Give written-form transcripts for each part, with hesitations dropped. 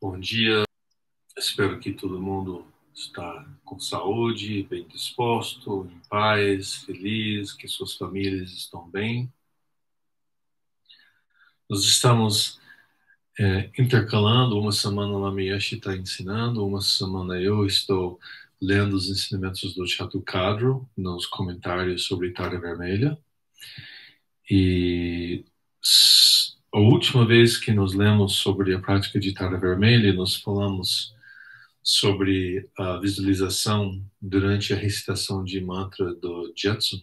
Bom dia, espero que todo mundo está com saúde, bem disposto, em paz, feliz, que suas famílias estão bem. Nós estamos intercalando, uma semana a Lamiyashi está ensinando, uma semana eu estou lendo os ensinamentos do Chato Cadro nos comentários sobre Tara Vermelha. E a última vez que nós lemos sobre a prática de Tara Vermelha, nós falamos sobre a visualização durante a recitação de mantra do Jetsun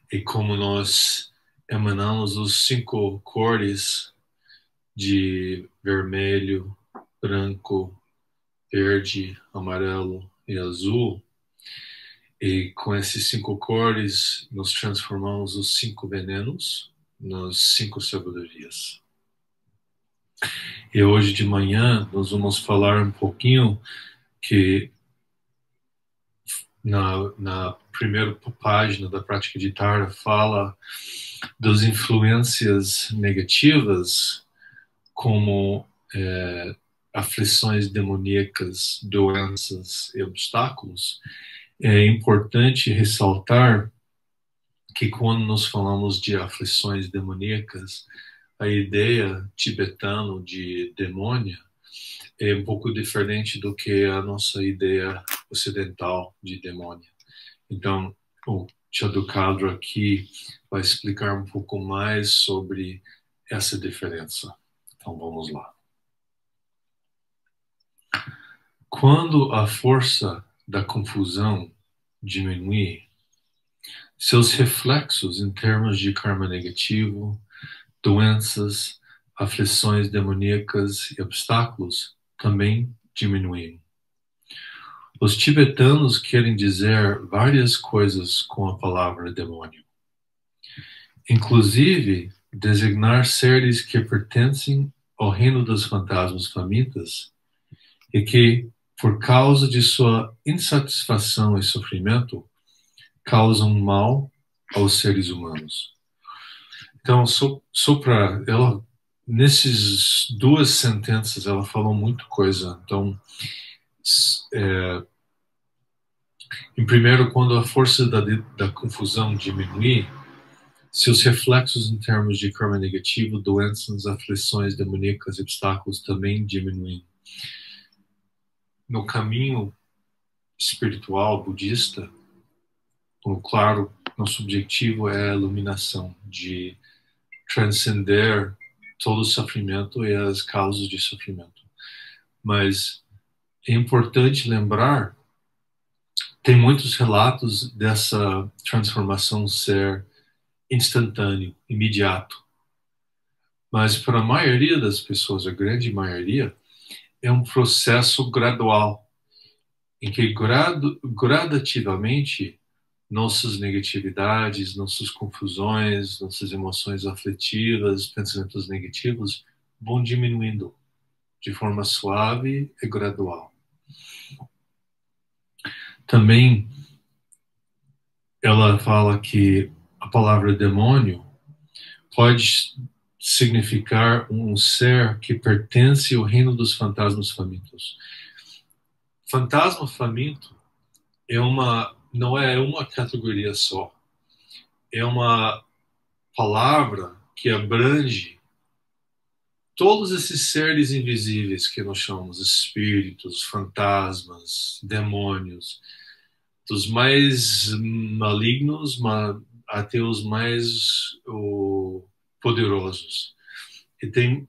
e como nós emanamos os 5 cores de vermelho, branco, verde, amarelo e azul, e com esses 5 cores nós transformamos os 5 venenos nas 5 sabedorias. E hoje de manhã nós vamos falar um pouquinho que na primeira página da prática de Tara fala das influências negativas como aflições demoníacas, doenças e obstáculos. É importante ressaltar que quando nós falamos de aflições demoníacas, a ideia tibetana de demônio é um pouco diferente do que a nossa ideia ocidental de demônio. Então, o Chaddukadra aqui vai explicar um pouco mais sobre essa diferença. Então, vamos lá. Quando a força da confusão diminui, seus reflexos em termos de karma negativo, doenças, aflições demoníacas e obstáculos também diminuem. Os tibetanos querem dizer várias coisas com a palavra demônio. Inclusive, designar seres que pertencem ao reino dos fantasmas famintas e que, por causa de sua insatisfação e sofrimento, causam mal aos seres humanos. Então, nessas 2 sentenças, ela falou muita coisa. Então, em primeiro, quando a força da confusão diminuir, seus reflexos em termos de karma negativo, doenças, aflições demoníacas e obstáculos também diminuem. No caminho espiritual budista, claro, nosso objetivo é a iluminação, de transcender todo o sofrimento e as causas de sofrimento. Mas é importante lembrar, tem muitos relatos dessa transformação ser instantâneo, imediato. Mas para a maioria das pessoas, a grande maioria, é um processo gradual, em que gradativamente nossas negatividades, nossas confusões, nossas emoções afetivas, pensamentos negativos vão diminuindo de forma suave e gradual. Também ela fala que a palavra demônio pode significar um ser que pertence ao reino dos fantasmas famintos. Fantasma faminto não é uma categoria só. É uma palavra que abrange todos esses seres invisíveis que nós chamamos espíritos, fantasmas, demônios, dos mais malignos até os mais poderosos. E tem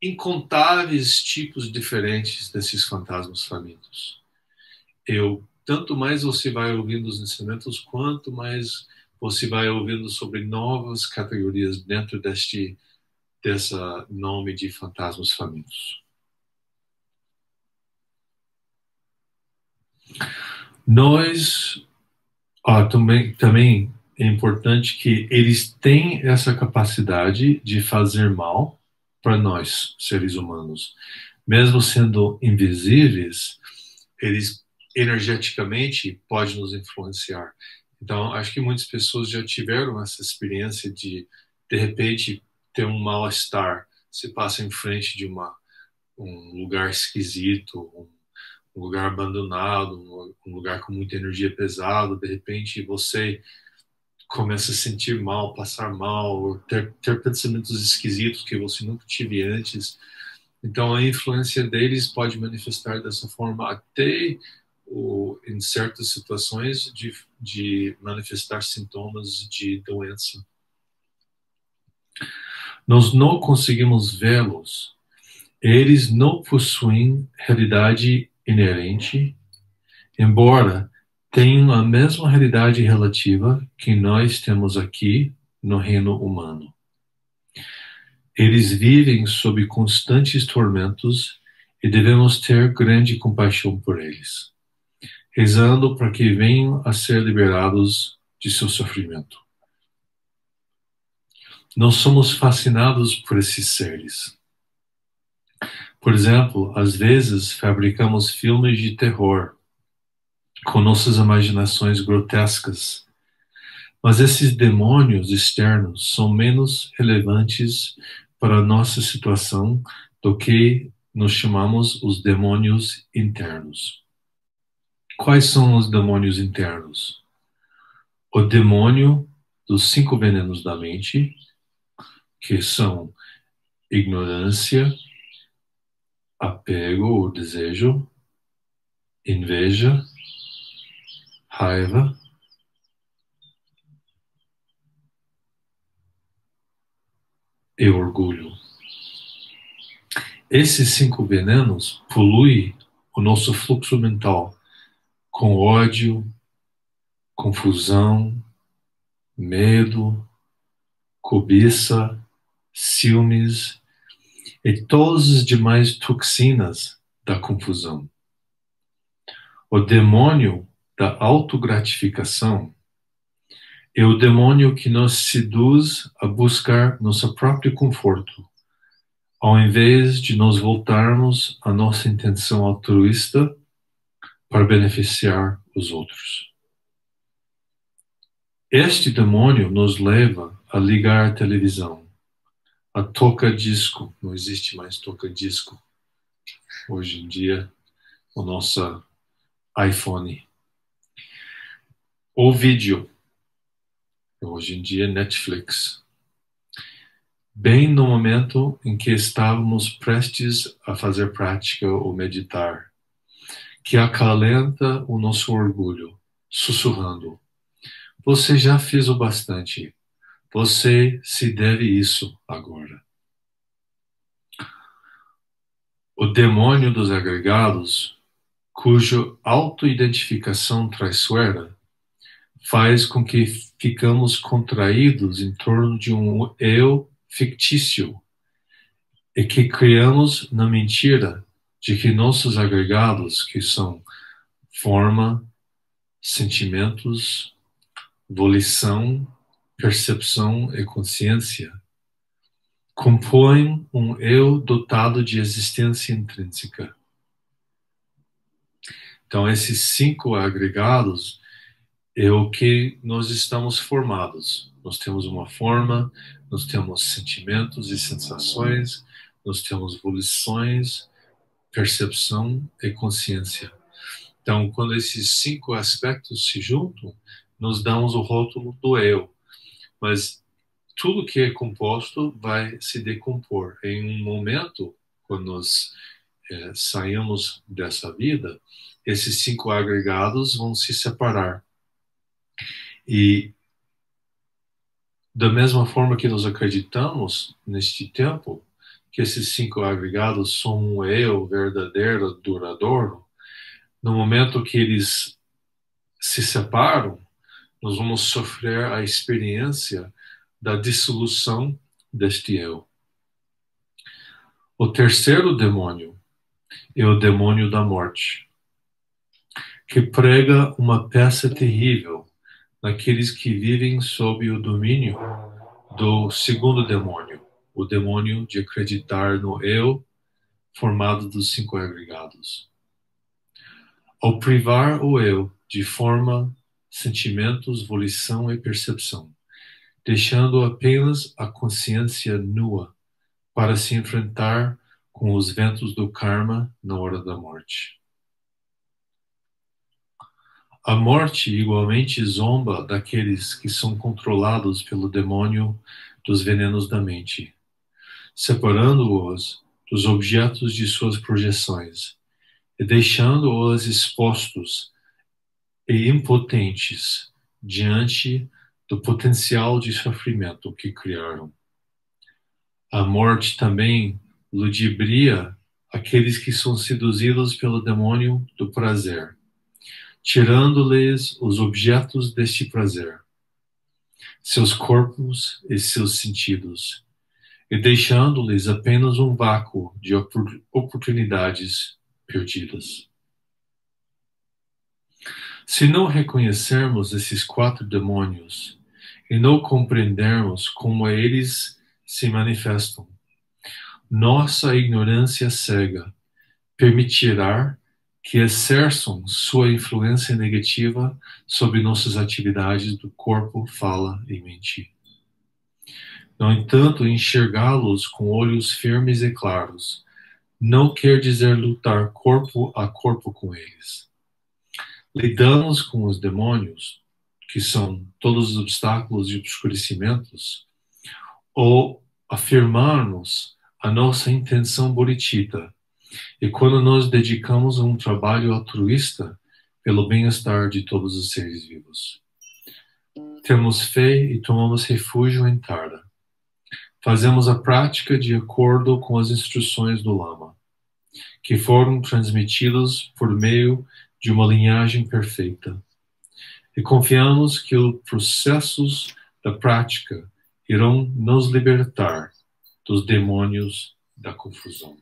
incontáveis tipos diferentes desses fantasmas famintos. Tanto mais você vai ouvindo os ensinamentos, quanto mais você vai ouvindo sobre novas categorias dentro dessa nome de fantasmas famintos. Nós, também é importante que eles têm essa capacidade de fazer mal para nós, seres humanos. Mesmo sendo invisíveis, eles energeticamente podem nos influenciar. Então, acho que muitas pessoas já tiveram essa experiência de repente, ter um mal-estar você passa em frente de um lugar esquisito, um lugar abandonado, um lugar com muita energia pesada, de repente você começa a sentir mal, passar mal, ou ter pensamentos esquisitos que você nunca tive antes. Então, a influência deles pode manifestar dessa forma até, em certas situações, de manifestar sintomas de doença. Nós não conseguimos vê-los. Eles não possuem realidade inerente, embora tenham a mesma realidade relativa que nós temos aqui no reino humano. Eles vivem sob constantes tormentos e devemos ter grande compaixão por eles, rezando para que venham a ser liberados de seu sofrimento. Nós somos fascinados por esses seres. Por exemplo, às vezes fabricamos filmes de terror com nossas imaginações grotescas, mas esses demônios externos são menos relevantes para a nossa situação do que nós chamamos os demônios internos. Quais são os demônios internos? O demônio dos 5 venenos da mente, que são ignorância, apego ou desejo, inveja, raiva, e orgulho. Esses 5 venenos poluem o nosso fluxo mental com ódio, confusão, medo, cobiça, ciúmes e todas as demais toxinas da confusão. O demônio da autogratificação é o demônio que nos seduz a buscar nosso próprio conforto, ao invés de nos voltarmos à nossa intenção altruísta para beneficiar os outros. Este demônio nos leva a ligar a televisão, a toca-disco. Não existe mais toca-disco hoje em dia, o nosso iPhone. O vídeo, hoje em dia Netflix. Bem no momento em que estávamos prestes a fazer prática ou meditar, que acalenta o nosso orgulho, sussurrando: você já fez o bastante. Você se deve isso agora. O demônio dos agregados, cuja autoidentificação traiçoeira faz com que ficamos contraídos em torno de um eu fictício e que criamos na mentira de que nossos agregados, que são forma, sentimentos, volição, percepção e consciência, compõem um eu dotado de existência intrínseca. Então, esses 5 agregados é o que nós estamos formados. Nós temos uma forma, nós temos sentimentos e sensações, nós temos volições, percepção e consciência. Então, quando esses 5 aspectos se juntam, nos damos o rótulo do eu. Mas tudo que é composto vai se decompor. Em um momento, quando nós saímos dessa vida, esses 5 agregados vão se separar. E da mesma forma que nós acreditamos neste tempo que esses 5 agregados são um eu verdadeiro, duradouro, no momento que eles se separam, nós vamos sofrer a experiência da dissolução deste eu. O terceiro demônio é o demônio da morte, que prega uma peça terrível naqueles que vivem sob o domínio do segundo demônio, o demônio de acreditar no eu formado dos 5 agregados. Ao privar o eu de forma, sentimentos, volição e percepção, deixando apenas a consciência nua para se enfrentar com os ventos do karma na hora da morte. A morte igualmente zomba daqueles que são controlados pelo demônio dos venenos da mente, separando-os dos objetos de suas projeções e deixando-os expostos e impotentes diante do potencial de sofrimento que criaram. A morte também ludibria aqueles que são seduzidos pelo demônio do prazer, tirando-lhes os objetos deste prazer, seus corpos e seus sentidos, e deixando-lhes apenas um vácuo de oportunidades perdidas. Se não reconhecermos esses 4 demônios e não compreendermos como eles se manifestam, nossa ignorância cega permitirá que exerçam sua influência negativa sobre nossas atividades do corpo, fala e mente. No entanto, enxergá-los com olhos firmes e claros não quer dizer lutar corpo a corpo com eles. Lidamos com os demônios, que são todos os obstáculos e obscurecimentos, ou afirmarmos a nossa intenção bodhicitta, e quando nos dedicamos a um trabalho altruísta pelo bem-estar de todos os seres vivos. Temos fé e tomamos refúgio em Tara. Fazemos a prática de acordo com as instruções do Lama, que foram transmitidas por meio de uma linhagem perfeita. E confiamos que os processos da prática irão nos libertar dos demônios da confusão.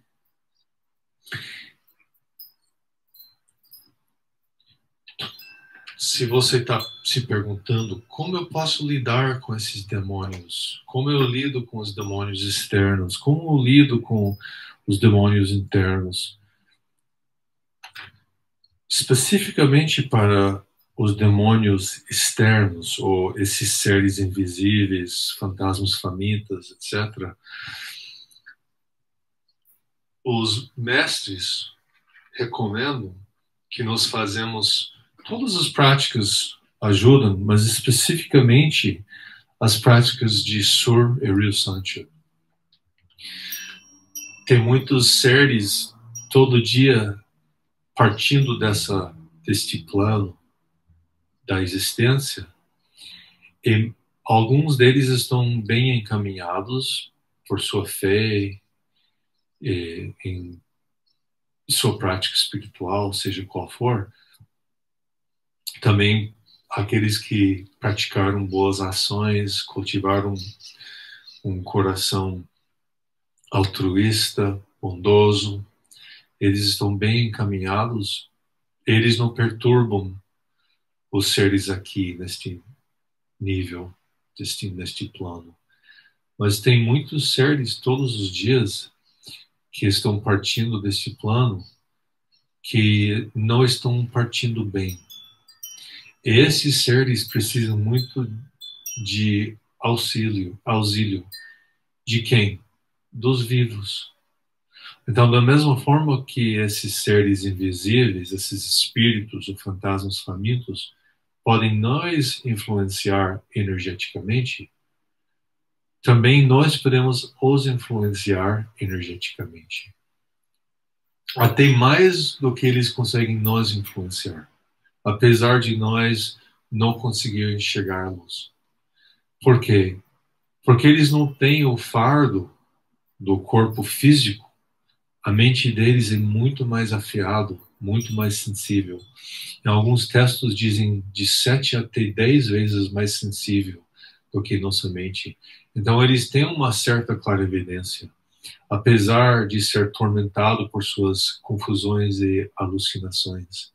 Se você está se perguntando como eu posso lidar com esses demônios, como eu lido com os demônios externos, como eu lido com os demônios internos, especificamente para os demônios externos, ou esses seres invisíveis, fantasmas famintas, etc., os mestres recomendam que nós fazemos todas as práticas ajudam, mas especificamente as práticas de Sur e Ryu Sancho. Tem muitos seres todo dia partindo deste plano da existência, e alguns deles estão bem encaminhados por sua fé em sua prática espiritual, seja qual for. Também aqueles que praticaram boas ações, cultivaram um coração altruísta, bondoso, eles estão bem encaminhados, eles não perturbam os seres aqui neste nível, neste plano. Mas tem muitos seres todos os dias que estão partindo deste plano que não estão partindo bem. Esses seres precisam muito de auxílio. De quem? Dos vivos. Então, da mesma forma que esses seres invisíveis, esses espíritos ou fantasmas famintos, podem nos influenciar energeticamente, também nós podemos os influenciar energeticamente. Até mais do que eles conseguem nos influenciar, apesar de nós não conseguir enxergá-los. Por quê? Porque eles não têm o fardo do corpo físico. A mente deles é muito mais afiado, muito mais sensível. Em alguns textos dizem de 7 até 10 vezes mais sensível do que nossa mente. Então eles têm uma certa clarividência, apesar de ser tormentado por suas confusões e alucinações.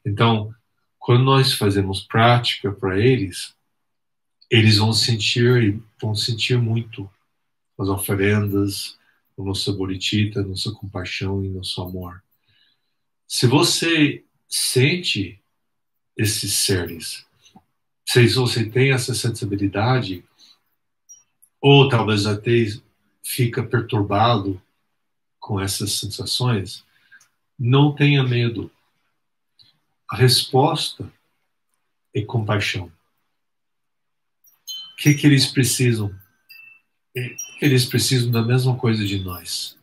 Então, quando nós fazemos prática para eles, eles vão sentir muito as oferendas, a nossa bodhicitta, a nossa compaixão e nosso amor. Se você sente esses seres, se você tem essa sensibilidade, ou talvez até fica perturbado com essas sensações, não tenha medo. A resposta é compaixão. O que eles precisam? Eles precisam da mesma coisa de nós.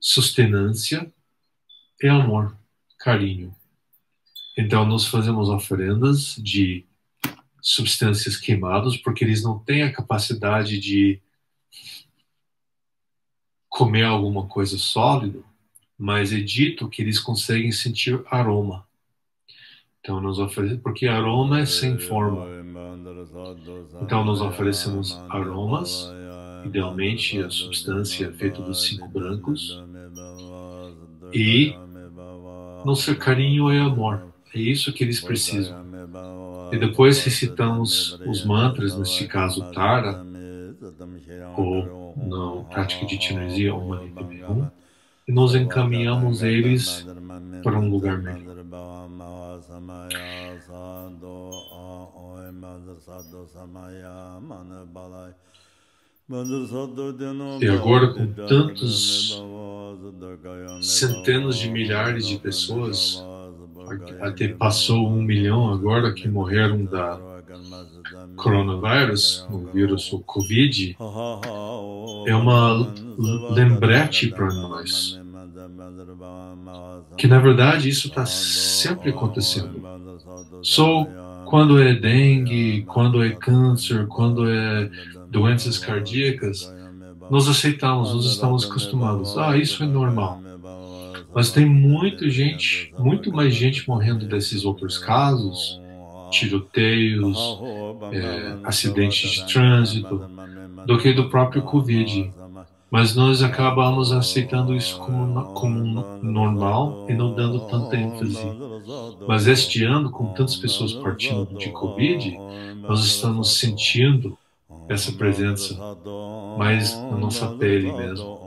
Sustenância e amor, carinho. Então, nós fazemos oferendas de substâncias queimadas, porque eles não têm a capacidade de comer alguma coisa sólida, mas é dito que eles conseguem sentir aroma. Então, nós oferecemos, porque aroma é sem forma. Então, nós oferecemos aromas, idealmente a substância é feita dos 5 brancos, e nosso carinho é amor. É isso que eles precisam. E depois recitamos os mantras, neste caso Tara, ou na prática de Tinergia, Om Mani Padme Hum, e nós encaminhamos eles para um lugar melhor. E agora, com tantos centenas de milhares de pessoas, até passou 1 milhão agora que morreram da coronavírus, o vírus, o Covid, é uma lembrete para nós que, na verdade, isso está sempre acontecendo. Só quando é dengue, quando é câncer, quando é doenças cardíacas, nós aceitamos, nós estamos acostumados. Ah, isso é normal. Mas tem muita gente, muito mais gente morrendo desses outros casos, tiroteios, acidentes de trânsito, do que do próprio Covid. Mas nós acabamos aceitando isso como normal e não dando tanta ênfase. Mas este ano, com tantas pessoas partindo de Covid, nós estamos sentindo essa presença mais na nossa pele mesmo.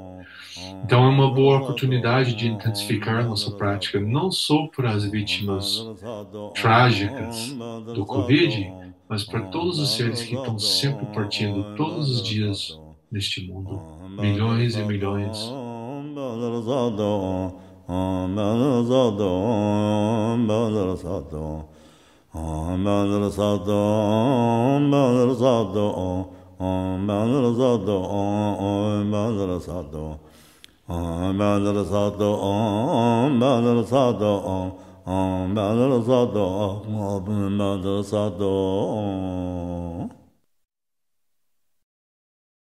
Então é uma boa oportunidade de intensificar a nossa prática, não só para as vítimas trágicas do Covid, mas para todos os seres que estão sempre partindo todos os dias neste mundo. Milhões e milhões. Om